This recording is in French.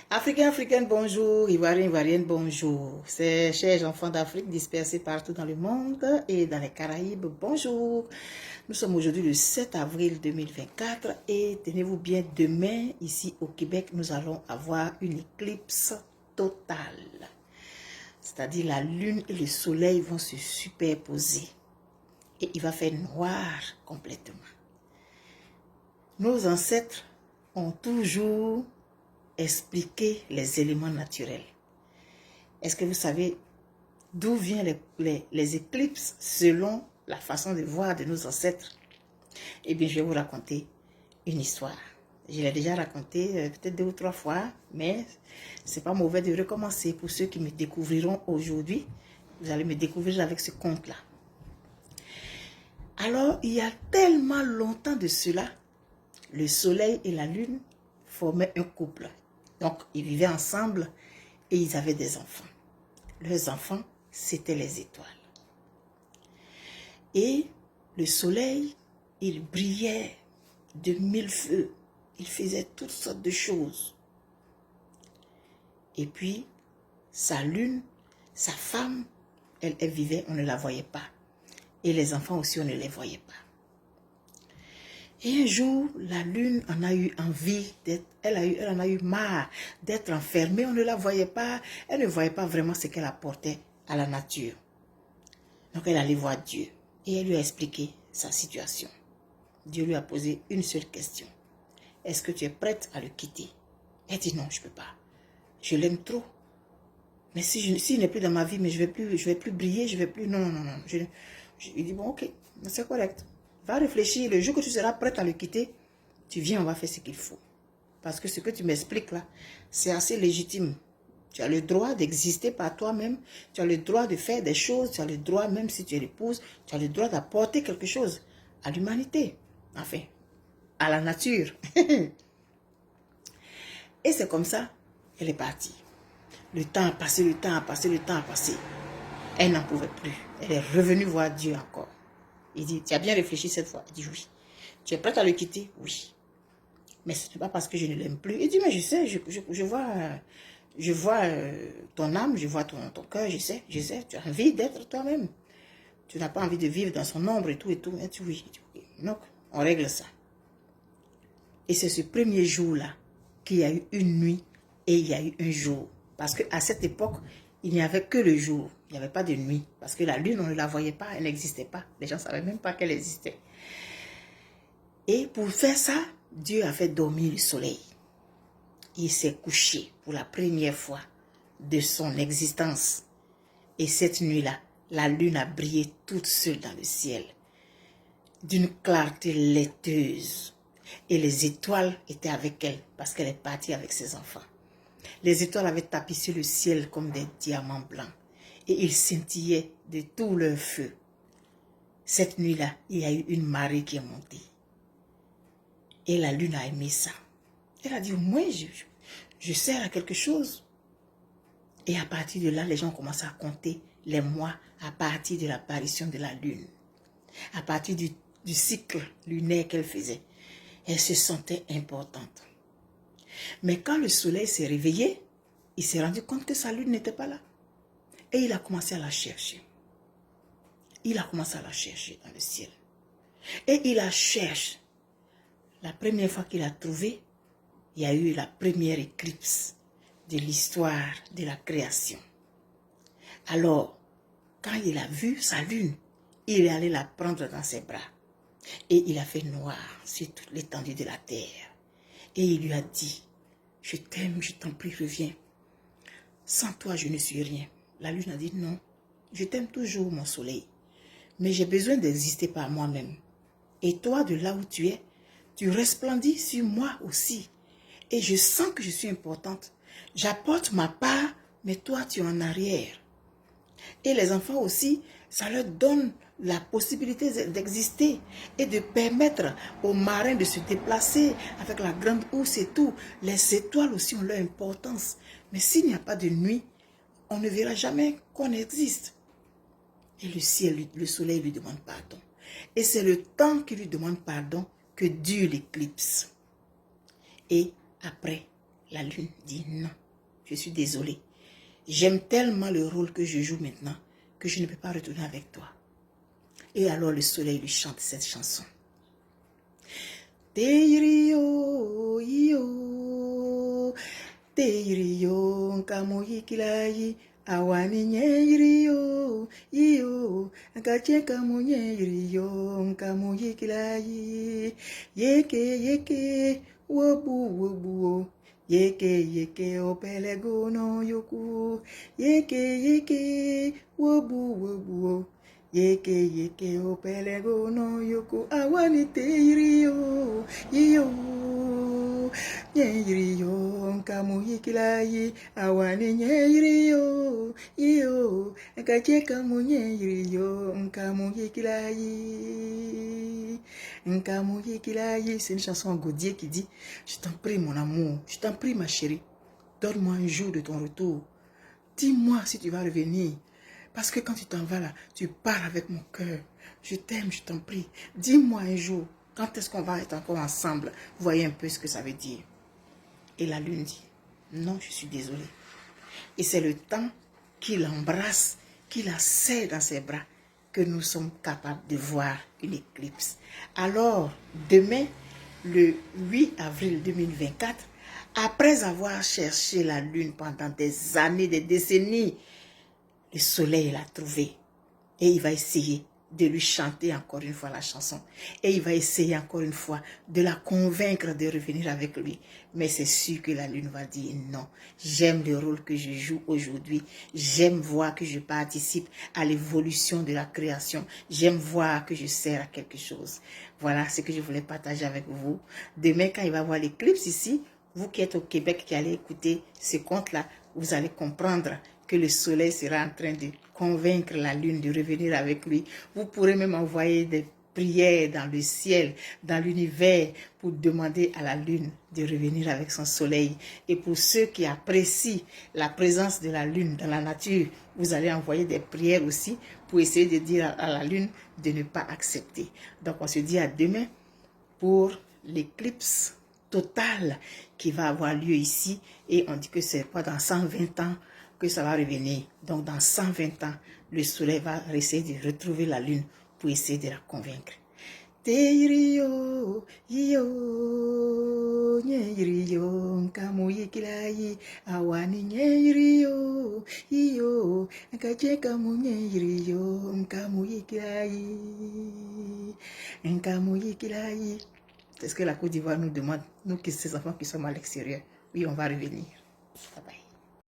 Africains, Africaines, bonjour. Ivoiriens, Ivoiriennes, bonjour. C'est chers enfants d'Afrique dispersés partout dans le monde et dans les Caraïbes, bonjour. Nous sommes aujourd'hui le 7 avril 2024 et tenez-vous bien, demain, ici au Québec, nous allons avoir une éclipse totale. C'est-à-dire la lune et le soleil vont se superposer et il va faire noir complètement. Nos ancêtres ont toujours expliqué les éléments naturels. Est-ce que vous savez d'où viennent les éclipses selon la façon de voir de nos ancêtres? Eh bien, je vais vous raconter une histoire. Je l'ai déjà racontée peut-être 2 ou 3 fois, mais c'est pas mauvais de recommencer. Pour ceux qui me découvriront aujourd'hui, vous allez me découvrir avec ce conte-là. Alors, il y a tellement longtemps de cela, le soleil et la lune formaient un couple. Donc, ils vivaient ensemble et ils avaient des enfants. Leurs enfants, c'était les étoiles. Et le soleil, il brillait de 1000 feux. Il faisait toutes sortes de choses. Et puis, sa lune, sa femme, elle vivait, on ne la voyait pas. Et les enfants aussi, on ne les voyait pas. Et un jour, la lune en a eu envie d'être, elle en a eu marre d'être enfermée, on ne la voyait pas, elle ne voyait pas vraiment ce qu'elle apportait à la nature. Donc elle allait voir Dieu et elle lui a expliqué sa situation. Dieu lui a posé une seule question. Est-ce que tu es prête à le quitter? Elle dit non, je ne peux pas. Je l'aime trop. Mais s'il n'est plus dans ma vie, mais je vais plus briller, je vais plus, non. Il dit bon, ok, c'est correct. Va réfléchir, le jour que tu seras prête à le quitter, tu viens, on va faire ce qu'il faut. Parce que ce que tu m'expliques là, c'est assez légitime. Tu as le droit d'exister par toi-même, tu as le droit de faire des choses, tu as le droit, même si tu es l'épouse, tu as le droit d'apporter quelque chose à l'humanité, enfin, à la nature. Et c'est comme ça, elle est partie. Le temps a passé, le temps a passé, le temps a passé. Elle n'en pouvait plus. Elle est revenue voir Dieu encore. Il dit, tu as bien réfléchi cette fois? Elle dit, oui. Tu es prête à le quitter? Oui. Mais ce n'est pas parce que je ne l'aime plus. Il dit, mais je sais, je vois ton âme, je vois ton cœur, je sais, tu as envie d'être toi-même. Tu n'as pas envie de vivre dans son ombre et tout. Et dit, oui. Donc, on règle ça. Et c'est ce premier jour-là qu'il y a eu une nuit et il y a eu un jour. Parce qu'à cette époque, il n'y avait que le jour. Il n'y avait pas de nuit. Parce que la lune, on ne la voyait pas, elle n'existait pas. Les gens ne savaient même pas qu'elle existait. Et pour faire ça, Dieu a fait dormir le soleil. Il s'est couché pour la première fois de son existence. Et cette nuit-là, la lune a brillé toute seule dans le ciel, d'une clarté laiteuse. Et les étoiles étaient avec elle, parce qu'elle est partie avec ses enfants. Les étoiles avaient tapissé le ciel comme des diamants blancs. Et ils scintillaient de tout leur feu. Cette nuit-là, il y a eu une marée qui est montée. Et la lune a aimé ça. Elle a dit, moi, je sers à quelque chose. Et à partir de là, les gens ont commencé à compter les mois à partir de l'apparition de la lune. À partir du cycle lunaire qu'elle faisait. Elle se sentait importante. Mais quand le soleil s'est réveillé, il s'est rendu compte que sa lune n'était pas là. Et il a commencé à la chercher. Il a commencé à la chercher dans le ciel. Et il la cherche. La première fois qu'il a trouvé, il y a eu la première éclipse de l'histoire de la création. Alors, quand il a vu sa lune, il est allé la prendre dans ses bras. Et il a fait noir sur toute l'étendue de la terre. Et il lui a dit, je t'aime, je t'en prie, reviens. Sans toi, je ne suis rien. La lune a dit, non, je t'aime toujours, mon soleil. Mais j'ai besoin d'exister par moi-même. Et toi, de là où tu es, tu resplendis sur moi aussi. Et je sens que je suis importante. J'apporte ma part, mais toi, tu es en arrière. Et les enfants aussi, ça leur donne la possibilité d'exister et de permettre aux marins de se déplacer avec la grande housse et tout. Les étoiles aussi ont leur importance. Mais s'il n'y a pas de nuit, on ne verra jamais qu'on existe. Et le ciel, le soleil lui demande pardon. Et c'est le temps qui lui demande pardon que dure l'éclipse. Et après, La lune dit non, je suis désolée. J'aime tellement le rôle que je joue maintenant que je ne peux pas retourner avec toi. Et alors le soleil lui chante cette chanson. Teirio, iyo, teirio, nkamoyi kilayi, awani nyeiro, iyo, nkache kamonyeiro, nkamoyi kilayi, yeke, wobu, yeke, opelego no yoku, yeke, wobu, yeke, opelego no yoku, awani teirio, iyo, nyeiro, nkamoyi kilayi, awani nyeiro, iyo, nkache kamonyeiro, nkamoyi kilayi. C'est une chanson en Gaudier qui dit « Je t'en prie mon amour, je t'en prie ma chérie, donne-moi un jour de ton retour. Dis-moi si tu vas revenir. Parce que quand tu t'en vas là, tu pars avec mon cœur. Je t'aime, je t'en prie. Dis-moi un jour, quand est-ce qu'on va être encore ensemble? Voyez un peu ce que ça veut dire. » Et la lune dit « Non, je suis désolée. » Et c'est le temps qu'il embrasse, qu'il la serre dans ses bras, que nous sommes capables de voir une éclipse. Alors, demain, le 8 avril 2024, après avoir cherché la lune pendant des années, des décennies, le soleil l'a trouvé. Et il va essayer de lui chanter encore une fois la chanson. Et il va essayer encore une fois de la convaincre de revenir avec lui. Mais c'est sûr que la lune va dire non. J'aime le rôle que je joue aujourd'hui. J'aime voir que je participe à l'évolution de la création. J'aime voir que je sers à quelque chose. Voilà ce que je voulais partager avec vous. Demain, quand il va y avoir l'éclipse ici, vous qui êtes au Québec, qui allez écouter ce conte-là, vous allez comprendre que le soleil sera en train de convaincre la lune de revenir avec lui. Vous pourrez même envoyer des prières dans le ciel, dans l'univers, pour demander à la lune de revenir avec son soleil. Et pour ceux qui apprécient la présence de la lune dans la nature, vous allez envoyer des prières aussi pour essayer de dire à la lune de ne pas accepter. Donc on se dit à demain pour l'éclipse totale qui va avoir lieu ici. Et on dit que c'est pas dans 120 ans que ça va revenir. Donc dans 120 ans, le soleil va essayer de retrouver la lune pour essayer de la convaincre. Teirio, iyo, nyeiro, nkamoyi kilayi, awani nyeiro, iyo, nkache kamonyeiro, nkamoyi kilayi. C'est ce que la Côte d'Ivoire nous demande, nous qui ces enfants qui sommes à l'extérieur. Oui, on va revenir. Bye bye.